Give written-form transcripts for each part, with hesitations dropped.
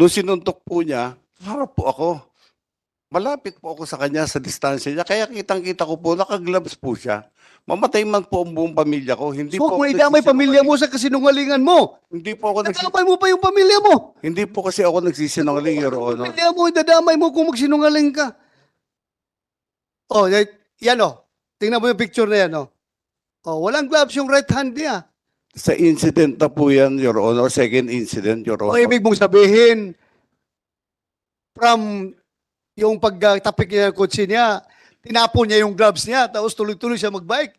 Nung sinuntok po niya, harap po ako. Malapit po ako sa kanya sa distansya niya. Kaya kitang-kita ko po, naka-gloves po siya. Mamatay man po ang buong pamilya ko. Hindi So, po kung ako idamay pamilya mo nagsisinungaling. sa kasinungalingan mo, Hindi po ako nadamay mo pa yung pamilya mo. Hindi po kasi ako nagsisinungaling, Your Honor. Pamilya mo, idadamay mo kung magsinungaling ka. Oh, yan oh. Tingnan mo yung picture na yan oh. Oh, walang gloves yung right hand niya. Sa incident na po yan, Your Honor. Second incident, Your O Honor. ibig mong sabihin, from yung pagtapik niya ng kotse niya, tinapon niya yung gloves niya, tapos tuloy-tuloy siya magbike.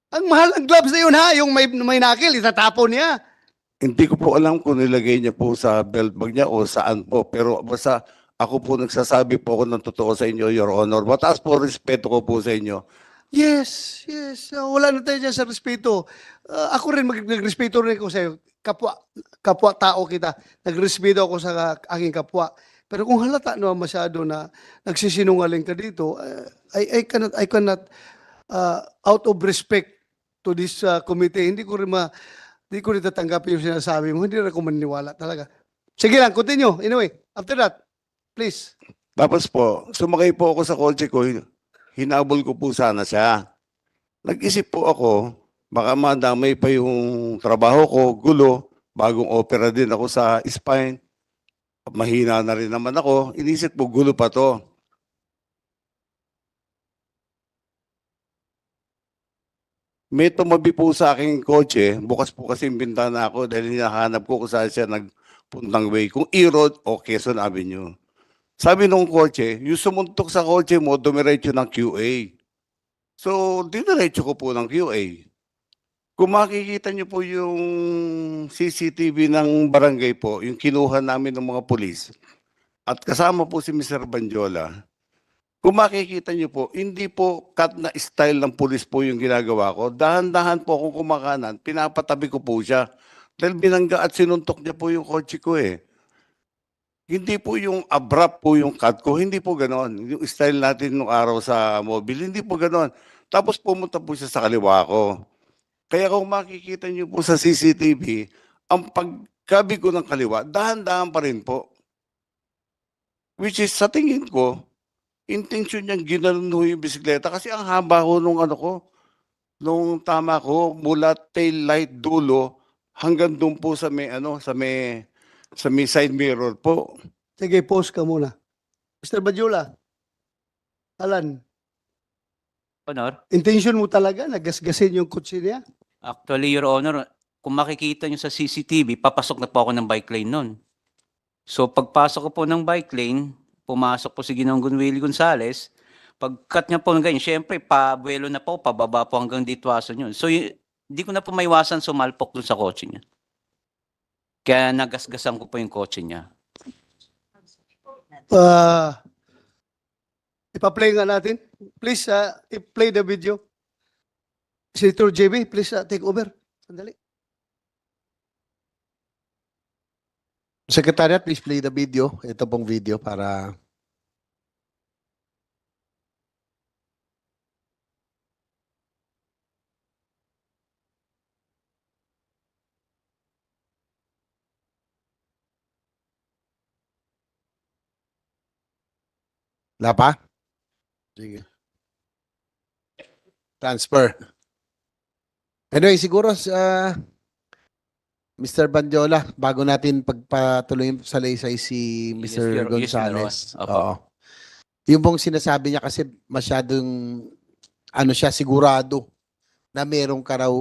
Ang mahal ng gloves na yun ha, yung may nakil, itatapon niya. Hindi ko po alam kung nilagay niya po sa belt bag niya o saan po. Pero basta ako po nagsasabi po ako ng totoo sa inyo, Your Honor. Mataas po respeto ko po sa inyo. Yes, yes. Wala na tayo dyan sa respeto. Ako rin, nagrespeto rin ako sa'yo. Kapwa tao kita. Nagrespeto ako sa aking kapwa. Pero kung halata naman masyado na nagsisinungaling ka dito, I cannot out of respect to this committee, hindi ko rin tatanggapin yung sinasabi mo. Hindi rin ako maniniwala talaga. Sige lang, continue. Anyway, after that, please. Tapos po, sumakay po ako sa kotse ko. Hinabol ko po sana siya. Nag-isip po ako, baka madamay pa yung trabaho ko, gulo, bagong opera din ako sa spine. Mahina na rin naman ako. Inisip po, gulo pa to. May tumabi po sa aking kotse, bukas po kasi yung bintana ako dahil hinahanap ko kung saan siya nagpuntang way, kung E-Road o Quezon Avenue. Sabi nung kotse, yung sumuntok sa kotse mo, dumiretso ng QA. So, diniretso ko po ng QA. Kung makikita niyo po yung CCTV ng barangay po, yung kinuha namin ng mga pulis, at kasama po si Mr. Banjola, kung makikita niyo po, hindi po cut na style ng pulis po yung ginagawa ko. Dahan-dahan po akong kumakanan, pinapatabi ko po siya. Dahil binangga at sinuntok niya po yung kotse ko eh. Hindi po yung abrupt po yung cut ko, hindi po ganon. Yung style natin nung araw sa mobile, hindi po ganon. Tapos pumunta po siya sa kaliwa ko. Kaya kung makikita niyo po sa CCTV, ang pagkabi ko ng kaliwa, dahan-dahan pa rin po. Which is, sa tingin ko, intention niyang ginanon ho yung bisikleta kasi ang haba ho nung ano ko, nung tama ko, mula tail light dulo hanggang doon po sa may ano, sa may side mirror po. Sige, pause ka muna. Mr. Badjula, Alan, Honor, intention mo talaga na gasgasin yung kotse niya? actually, Your Honor, kung makikita nyo sa CCTV, papasok na po ako ng bike lane nun. So, pagpasok ko po ng bike lane, pumasok po si Ginoong Gunwili Gonzales, pag-cut niya po ng ganyan, syempre, pabuelo na po, pababa po hanggang ditwason yun. So, hindi ko na po maiwasan sumalpok dun sa kotse niya. Kaya nagasgasan ko po yung kotse niya. Ipa-play nga natin. Please, i-play the video. Senator JB, please take over. Sandali. Secretariat, please play the video. Ito pong video para... Wala pa? Sige. Transfer. Anyway, siguro Mr. Banjola, bago natin pagpatuloy sa laysay si Mr. Gonzales. Opo. Oo. Yung pong sinasabi niya kasi masyadong ano siya, sigurado na merong ka raw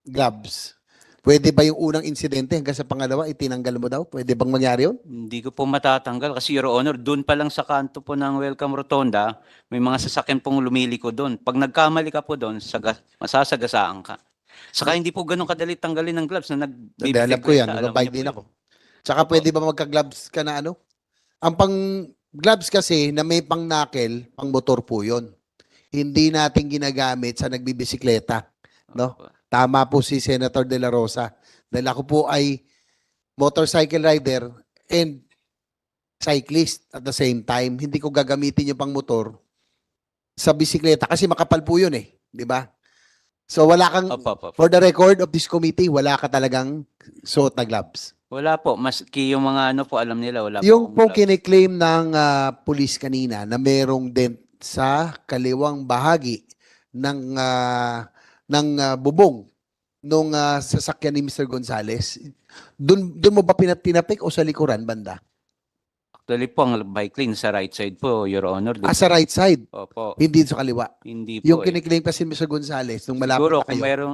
gloves. Pwede ba yung unang insidente hanggang sa pangalawa, itinanggal mo daw? Pwede bang mangyari yun? Hindi ko po matatanggal kasi, Your Honor, doon pa lang sa kanto po ng Welcome Rotonda, may mga sasakyan pong lumiliko doon. Pag nagkamali ka po doon, masasagasaan ka. Saka hindi po ganun kadali tanggalin ng gloves na Hindi, alam ko yan. Nagbabike din ako. Tsaka pwede ba magka-gloves ka na ano? Ang pang-gloves kasi na may pang-knuckle, pang-motor po yun. Hindi natin ginagamit sa nagbibisikleta. No? Tama po si Senator De La Rosa. Dahil ako po ay motorcycle rider and cyclist at the same time. Hindi ko gagamitin yung pang-motor sa bisikleta kasi makapal po yun eh. Di ba? So wala kang, Opo. for the record of this committee, wala ka talagang suot na gloves. Wala po. Maski yung mga ano po, alam nila, wala po Yung akong pong gloves. kiniklaim ng police kanina na merong dent sa kaliwang bahagi ng bubong nung sasakyan ni Mr. Gonzales, dun mo ba tinapik o sa likuran banda? Actually po, ang bike lane sa right side po, Your Honor. Sa right side, Opo. hindi sa kaliwa. Hindi Yung po eh. kiniklaim kasi ni Mr. Gonzales nung malapit Siguro na kung kayo, meron,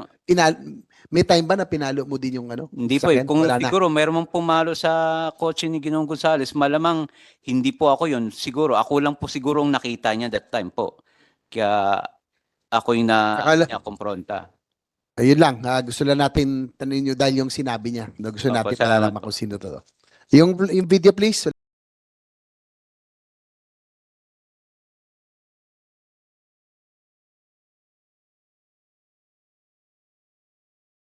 may time ba na pinalo mo din yung ano? hindi po eh. sasakyan? Kung Wala na. siguro meron mong pumalo sa kotse ni Ginoong Gonzales, malamang hindi po ako yun. Siguro, ako lang po siguro ang nakita niya that time po. Kaya ako yung Akala- niya kumpronta. Ayun lang, gusto lang natin tanungin nyo dahil yung sinabi niya. Gusto Opo, natin salamat malaman po. kung sino to. Yung video please.